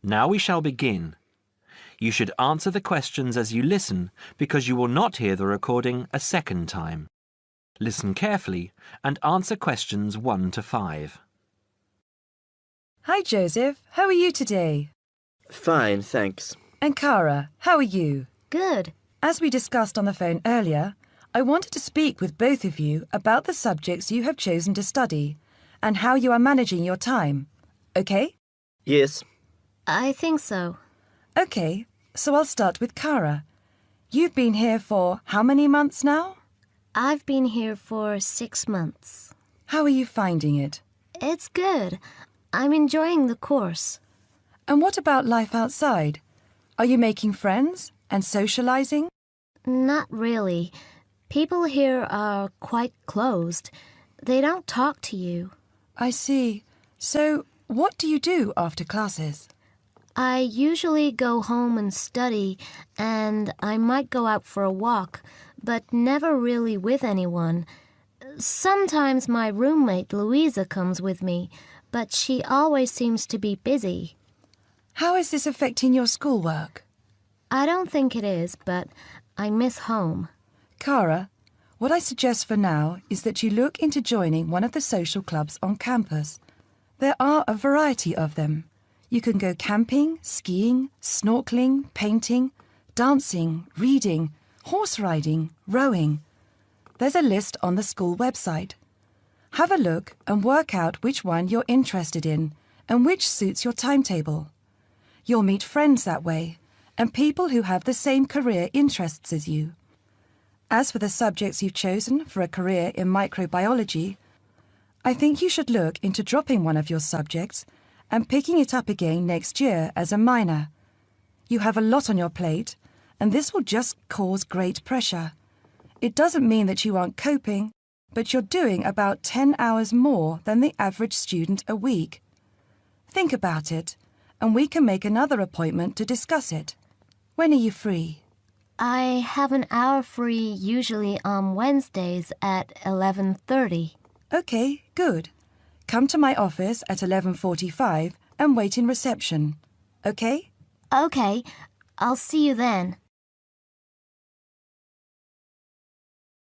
Now we shall begin. You should answer the questions as you listen because you will not hear the recording a second time. Listen carefully and answer questions 1 to 5. Hi, Joseph. How are you today? Fine, thanks. And Cara, how are you? Good. As we discussed on the phone earlier, I wanted to speak with both of you about the subjects you have chosen to study and how you are managing your time. Okay? Yes. I think so. Okay, so I'll start with Cara. You've been here for how many months now? I've been here for 6 months. How are you finding it? It's good. I'm enjoying the course. And what about life outside? Are you making friends and socializing? Not really. People here are quite closed. They don't talk to you. I see. So, what do you do after classes? I usually go home and study, and I might go out for a walk, but never really with anyone. Sometimes my roommate Louisa comes with me, but she always seems to be busy. How is this affecting your schoolwork? I don't think it is, but I miss home. Cara, what I suggest for now is that you look into joining one of the social clubs on campus. There are a variety of them. You can go camping, skiing, snorkeling, painting, dancing, reading, horse riding, rowing. There's a list on the school website. Have a look and work out which one you're interested in and which suits your timetable. You'll meet friends that way and people who have the same career interests as you. As for the subjects you've chosen for a career in microbiology, I think you should look into dropping one of your subjects and picking it up again next year as a minor. You have a lot on your plate, and this will just cause great pressure. It doesn't mean that you aren't coping, but you're doing about 10 hours more than the average student a week. Think about it, and we can make another appointment to discuss it. When are you free? I have an hour free usually on Wednesdays at 11:30. Okay, good. Come to my office at 11:45 and wait in reception. Okay? Okay, I'll see you then.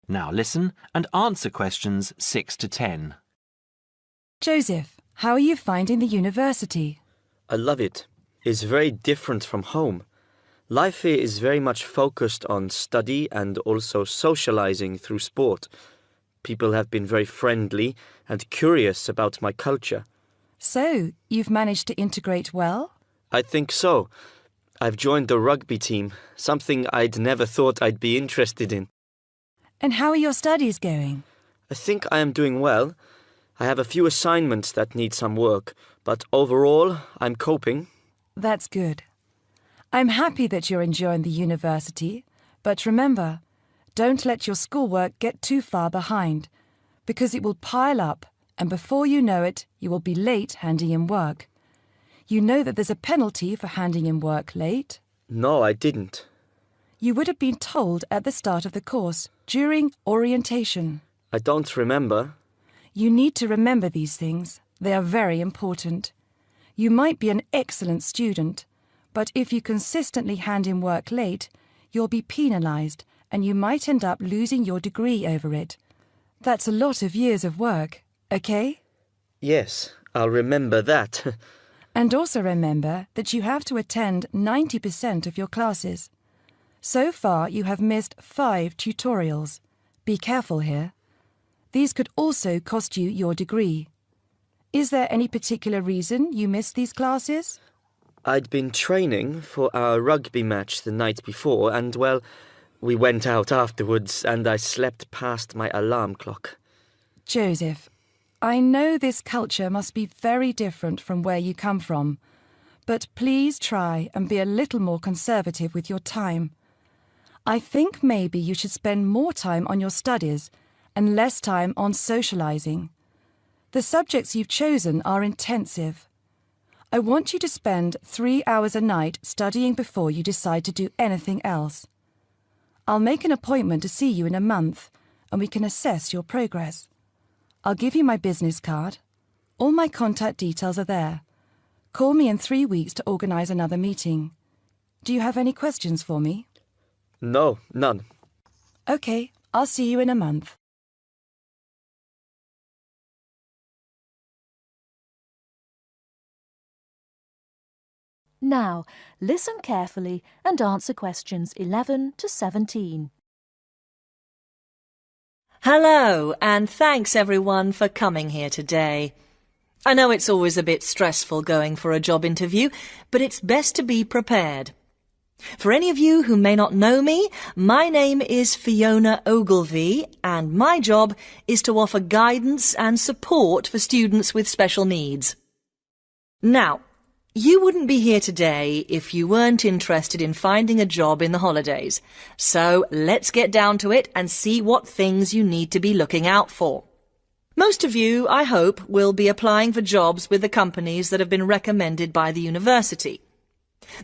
Now listen and answer questions 6 to 10. Joseph, how are you finding the university? I love it. It's very different from home. Life here is very much focused on study and also socializing through sport. People have been very friendly and curious about my culture. So, you've managed to integrate well? I think so. I've joined the rugby team, something I'd never thought I'd be interested in. And how are your studies going? I think I am doing well. I have a few assignments that need some work, but overall, I'm coping. That's good. I'm happy that you're enjoying the university, but remember, don't let your schoolwork get too far behind, because it will pile up, and before you know it, you will be late handing in work. You know that there's a penalty for handing in work late? No, I didn't. You would have been told at the start of the course, during orientation. I don't remember. You need to remember these things. They are very important. You might be an excellent student, but if you consistently hand in work late, you'll be penalised and you might end up losing your degree over it. That's a lot of years of work, okay? Yes, I'll remember that. And also remember that you have to attend 90% of your classes. So far, you have missed 5 tutorials. Be careful here. These could also cost you your degree. Is there any particular reason you missed these classes? I'd been training for our rugby match the night before and, well, we went out afterwards and I slept past my alarm clock. Joseph, I know this culture must be very different from where you come from, but please try and be a little more conservative with your time. I think maybe you should spend more time on your studies and less time on socializing. The subjects you've chosen are intensive. I want you to spend 3 hours a night studying before you decide to do anything else. I'll make an appointment to see you in a month, and we can assess your progress. I'll give you my business card. All my contact details are there. Call me in 3 weeks to organise another meeting. Do you have any questions for me? No, none. OK, I'll see you in a month. Now, listen carefully and answer questions 11 to 17. Hello, and thanks everyone for coming here today. I know it's always a bit stressful going for a job interview, but it's best to be prepared. For any of you who may not know me, my name is Fiona Ogilvie, and my job is to offer guidance and support for students with special needs. Now, you wouldn't be here today if you weren't interested in finding a job in the holidays. So let's get down to it and see what things you need to be looking out for. Most of you, I hope, will be applying for jobs with the companies that have been recommended by the university.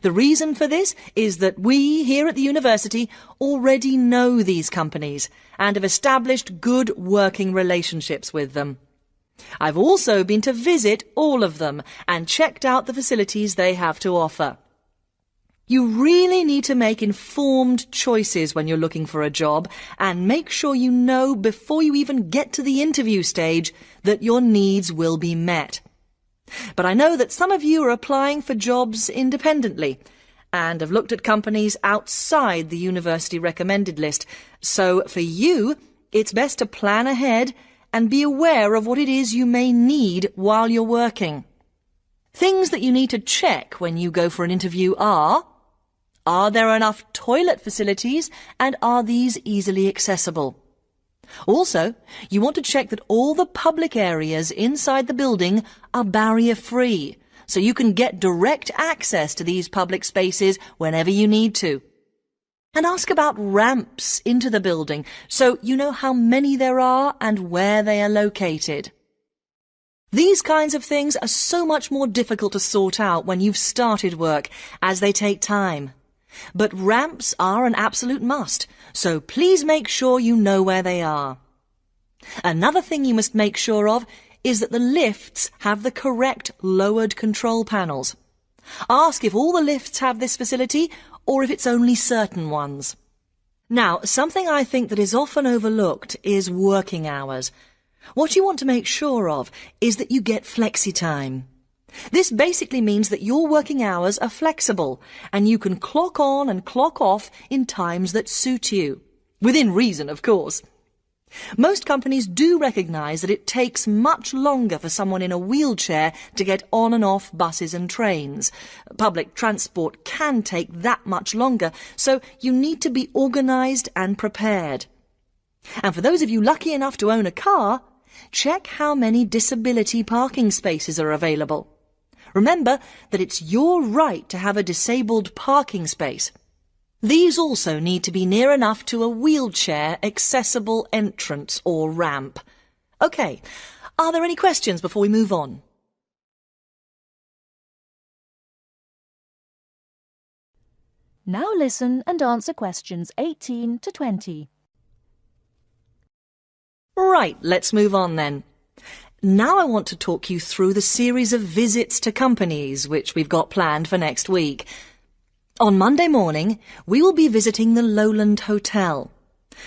The reason for this is that we here at the university already know these companies and have established good working relationships with them. I've also been to visit all of them and checked out the facilities they have to offer. You really need to make informed choices when you're looking for a job and make sure you know before you even get to the interview stage that your needs will be met. But I know that some of you are applying for jobs independently and have looked at companies outside the university recommended list. So for you, it's best to plan ahead and be aware of what it is you may need while you're working. Things that you need to check when you go for an interview are there enough toilet facilities and are these easily accessible? Also, you want to check that all the public areas inside the building are barrier-free, so you can get direct access to these public spaces whenever you need to. And ask about ramps into the building, so you know how many there are and where they are located. These kinds of things are so much more difficult to sort out when you've started work, as they take time. But ramps are an absolute must, so please make sure you know where they are. Another thing you must make sure of is that the lifts have the correct lowered control panels. Ask if all the lifts have this facility or if it's only certain ones. Now, something I think that is often overlooked is working hours. What you want to make sure of is that you get flexi time. This basically means that your working hours are flexible and you can clock on and clock off in times that suit you. Within reason, of course. Most companies do recognise that it takes much longer for someone in a wheelchair to get on and off buses and trains. Public transport can take that much longer, so you need to be organised and prepared. And for those of you lucky enough to own a car, check how many disability parking spaces are available. Remember that it's your right to have a disabled parking space. These also need to be near enough to a wheelchair-accessible entrance or ramp. OK, are there any questions before we move on? Now listen and answer questions 18 to 20. Right, let's move on then. Now I want to talk you through the series of visits to companies which we've got planned for next week. On Monday morning, we will be visiting the Lowland Hotel.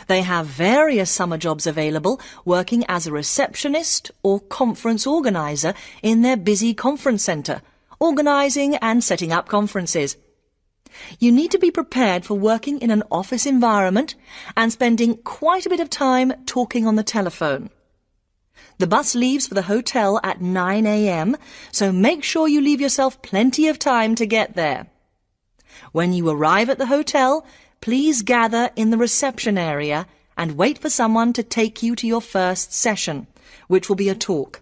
They have various summer jobs available, working as a receptionist or conference organiser in their busy conference centre, organising and setting up conferences. You need to be prepared for working in an office environment and spending quite a bit of time talking on the telephone. The bus leaves for the hotel at 9 a.m, so make sure you leave yourself plenty of time to get there. When you arrive at the hotel, please gather in the reception area and wait for someone to take you to your first session, which will be a talk.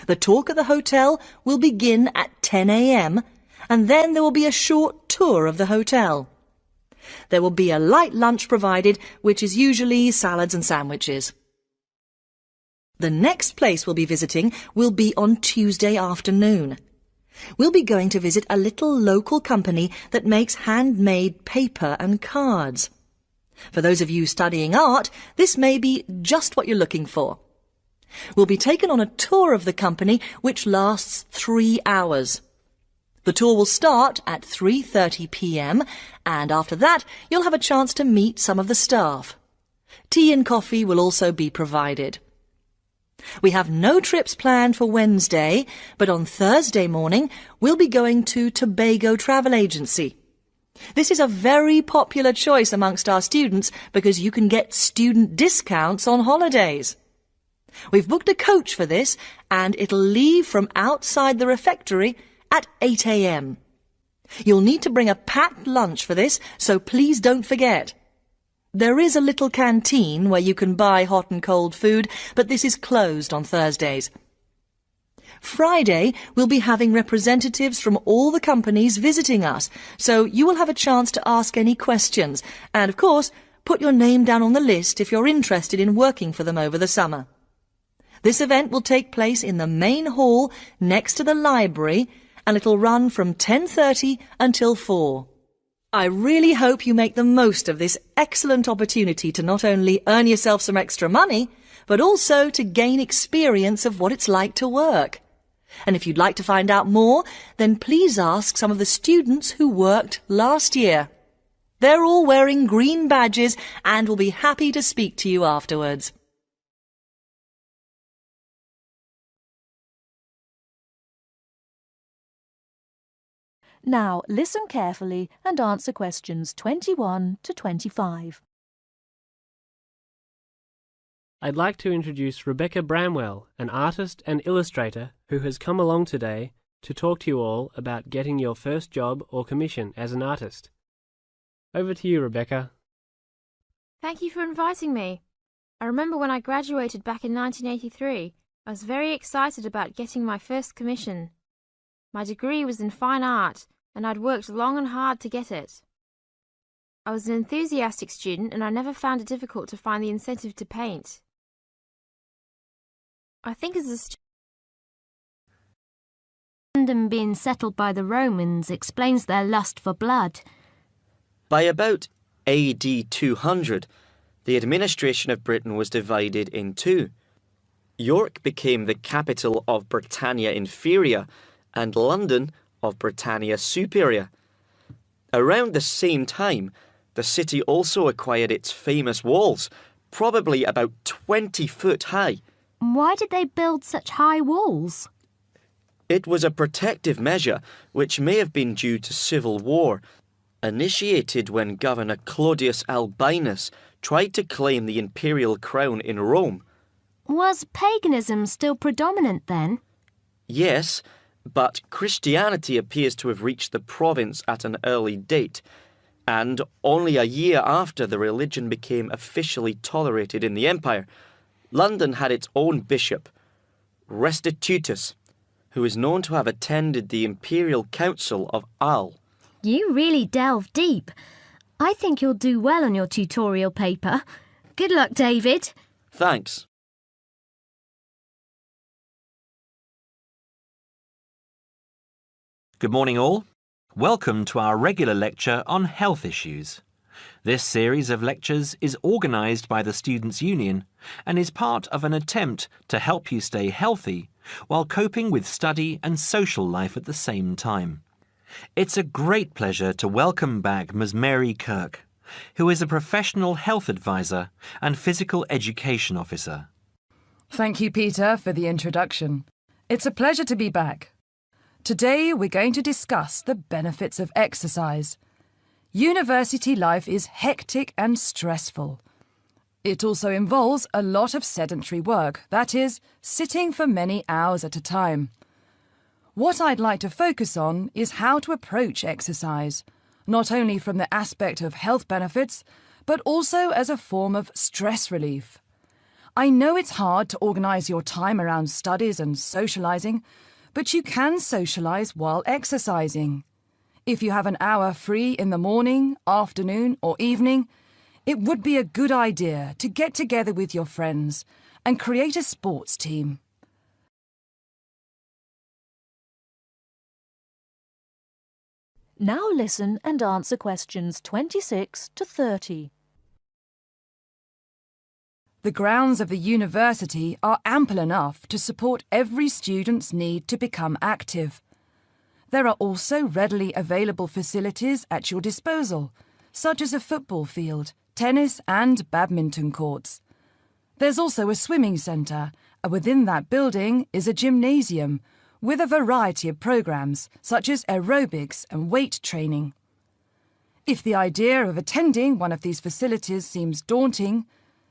The talk at the hotel will begin at 10 a.m, and then there will be a short tour of the hotel. There will be a light lunch provided, which is usually salads and sandwiches. The next place we'll be visiting will be on Tuesday afternoon. We'll be going to visit a little local company that makes handmade paper and cards. For those of you studying art, this may be just what you're looking for. We'll be taken on a tour of the company which lasts 3 hours. The tour will start at 3:30 p.m. and after that you'll have a chance to meet some of the staff. Tea and coffee will also be provided. We have no trips planned for Wednesday, but on Thursday morning we'll be going to Tobago Travel Agency. This is a very popular choice amongst our students because you can get student discounts on holidays. We've booked a coach for this and it'll leave from outside the refectory at 8 a.m. You'll need to bring a packed lunch for this, so please don't forget. There is a little canteen where you can buy hot and cold food, but this is closed on Thursdays. Friday, we'll be having representatives from all the companies visiting us, so you will have a chance to ask any questions, and of course, put your name down on the list if you're interested in working for them over the summer. This event will take place in the main hall next to the library, and it'll run from 10:30 until 4. I really hope you make the most of this excellent opportunity to not only earn yourself some extra money, but also to gain experience of what it's like to work. And if you'd like to find out more, then please ask some of the students who worked last year. They're all wearing green badges and will be happy to speak to you afterwards. Now listen carefully and answer questions 21 to 25. I'd like to introduce Rebecca Bramwell, an artist and illustrator who has come along today to talk to you all about getting your first job or commission as an artist. Over to you, Rebecca. Thank you for inviting me. I remember when I graduated back in 1983, I was very excited about getting my first commission. My degree was in fine art, and I'd worked long and hard to get it. I was an enthusiastic student, and I never found it difficult to find the incentive to paint. I think as a student, London being settled by the Romans explains their lust for blood. By about AD 200, the administration of Britain was divided in two. York became the capital of Britannia Inferior and London of Britannia Superior. Around the same time, the city also acquired its famous walls, probably about 20 foot high. Why did they build such high walls? It was a protective measure which may have been due to civil war, initiated when Governor Claudius Albinus tried to claim the imperial crown in Rome. Was paganism still predominant then? Yes, but Christianity appears to have reached the province at an early date, and only a year after the religion became officially tolerated in the empire, London had its own bishop, Restitutus, who is known to have attended the Imperial Council of Arles. You really delve deep. I think you'll do well on your tutorial paper. Good luck, David. Thanks. Good morning all. Welcome to our regular lecture on health issues. This series of lectures is organised by the Students' Union and is part of an attempt to help you stay healthy while coping with study and social life at the same time. It's a great pleasure to welcome back Ms. Mary Kirk, who is a professional health advisor and physical education officer. Thank you, Peter, for the introduction. It's a pleasure to be back. Today we're going to discuss the benefits of exercise. University life is hectic and stressful. It also involves a lot of sedentary work, that is, sitting for many hours at a time. What I'd like to focus on is how to approach exercise, not only from the aspect of health benefits, but also as a form of stress relief. I know it's hard to organise your time around studies and socialising, but you can socialise while exercising. If you have an hour free in the morning, afternoon or evening, it would be a good idea to get together with your friends and create a sports team. Now listen and answer questions 26 to 30. The grounds of the university are ample enough to support every student's need to become active. There are also readily available facilities at your disposal, such as a football field, tennis and badminton courts. There's also a swimming centre, and within that building is a gymnasium with a variety of programs such as aerobics and weight training. If the idea of attending one of these facilities seems daunting,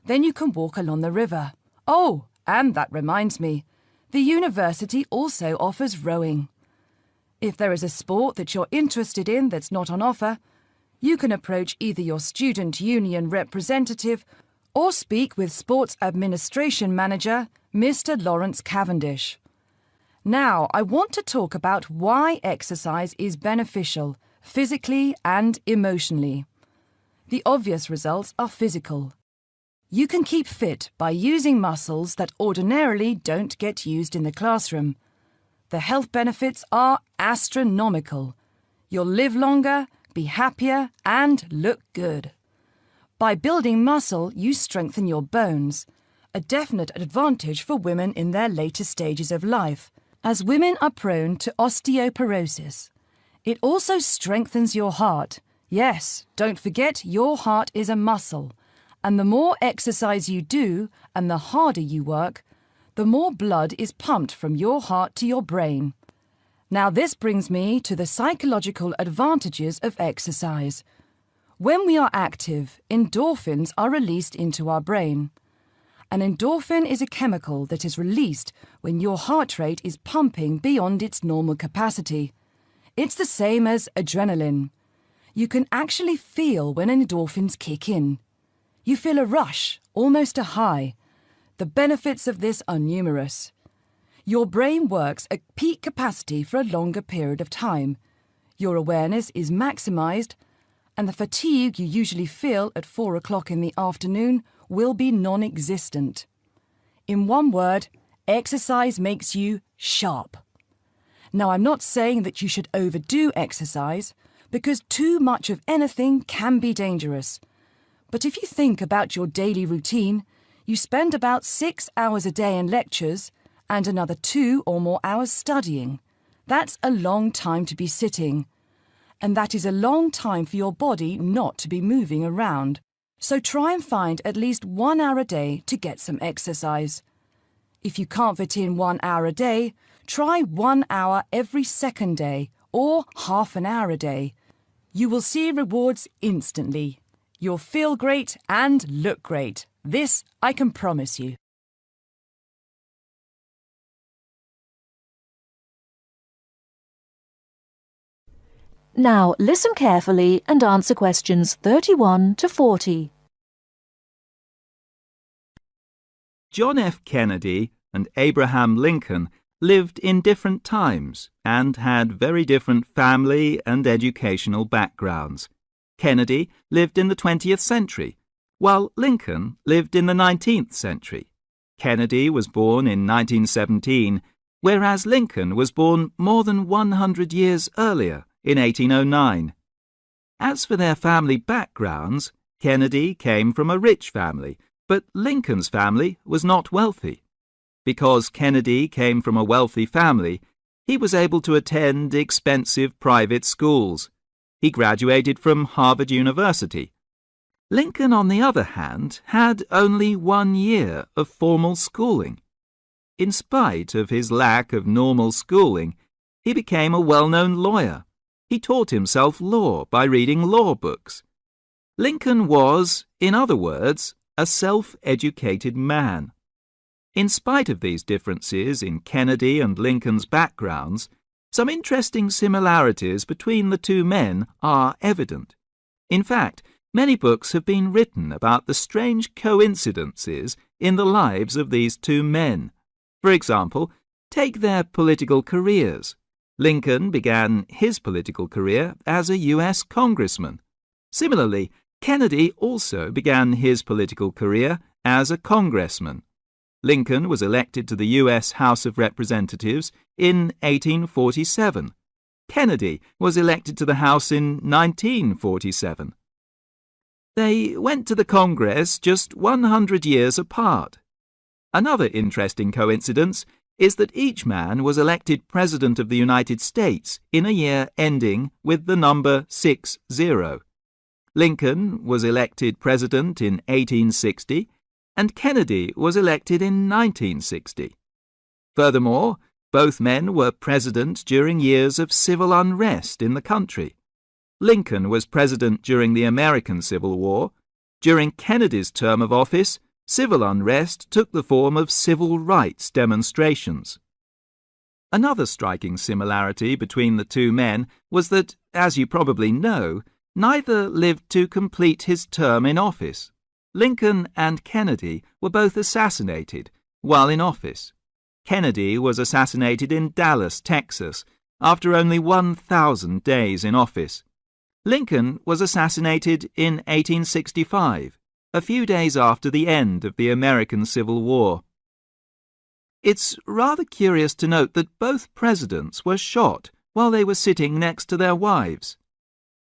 then you can walk along the river. Oh, and that reminds me, the university also offers rowing. If there is a sport that you're interested in that's not on offer, you can approach either your student union representative or speak with Sports Administration Manager, Mr. Lawrence Cavendish. Now, I want to talk about why exercise is beneficial, physically and emotionally. The obvious results are physical. You can keep fit by using muscles that ordinarily don't get used in the classroom. The health benefits are astronomical. You'll live longer, be happier, and look good. By building muscle, you strengthen your bones, a definite advantage for women in their later stages of life, as women are prone to osteoporosis. It also strengthens your heart. Yes, don't forget your heart is a muscle, and the more exercise you do and the harder you work, the more blood is pumped from your heart to your brain. Now this brings me to the psychological advantages of exercise. When we are active, endorphins are released into our brain. An endorphin is a chemical that is released when your heart rate is pumping beyond its normal capacity. It's the same as adrenaline. You can actually feel when endorphins kick in. You feel a rush, almost a high. The benefits of this are numerous. Your brain works at peak capacity for a longer period of time. Your awareness is maximised, and the fatigue you usually feel at 4 o'clock in the afternoon will be non-existent. In one word, exercise makes you sharp. Now, I'm not saying that you should overdo exercise, because too much of anything can be dangerous. But if you think about your daily routine, you spend about 6 hours a day in lectures and another 2 or more hours studying. That's a long time to be sitting. And that is a long time for your body not to be moving around. So try and find at least 1 hour a day to get some exercise. If you can't fit in 1 hour a day, try 1 hour every second day or half an hour a day. You will see rewards instantly. You'll feel great and look great. This I can promise you. Now listen carefully and answer questions 31 to 40. John F. Kennedy and Abraham Lincoln lived in different times and had very different family and educational backgrounds. Kennedy lived in the 20th century, while Lincoln lived in the 19th century. Kennedy was born in 1917, whereas Lincoln was born more than 100 years earlier, in 1809. As for their family backgrounds, Kennedy came from a rich family, but Lincoln's family was not wealthy. Because Kennedy came from a wealthy family, he was able to attend expensive private schools. He graduated from Harvard University. Lincoln, on the other hand, had only 1 year of formal schooling. In spite of his lack of normal schooling, he became a well-known lawyer. He taught himself law by reading law books. Lincoln was, in other words, a self-educated man. In spite of these differences in Kennedy and Lincoln's backgrounds, some interesting similarities between the two men are evident. In fact, many books have been written about the strange coincidences in the lives of these two men. For example, take their political careers. Lincoln began his political career as a U.S. congressman. Similarly, Kennedy also began his political career as a congressman. Lincoln was elected to the U.S. House of Representatives in 1847. Kennedy was elected to the House in 1947. They went to the Congress just 100 years apart. Another interesting coincidence is that each man was elected President of the United States in a year ending with the number 60. Lincoln was elected President in 1860, and Kennedy was elected in 1960. Furthermore, both men were president during years of civil unrest in the country. Lincoln was president during the American Civil War. During Kennedy's term of office, civil unrest took the form of civil rights demonstrations. Another striking similarity between the two men was that, as you probably know, neither lived to complete his term in office. Lincoln and Kennedy were both assassinated while in office. Kennedy was assassinated in Dallas, Texas, after only 1,000 days in office. Lincoln was assassinated in 1865, a few days after the end of the American Civil War. It's rather curious to note that both presidents were shot while they were sitting next to their wives.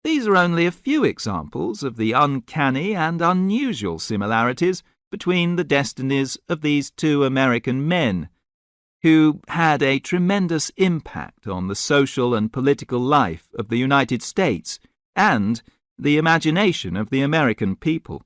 These are only a few examples of the uncanny and unusual similarities between the destinies of these two American men, who had a tremendous impact on the social and political life of the United States and the imagination of the American people.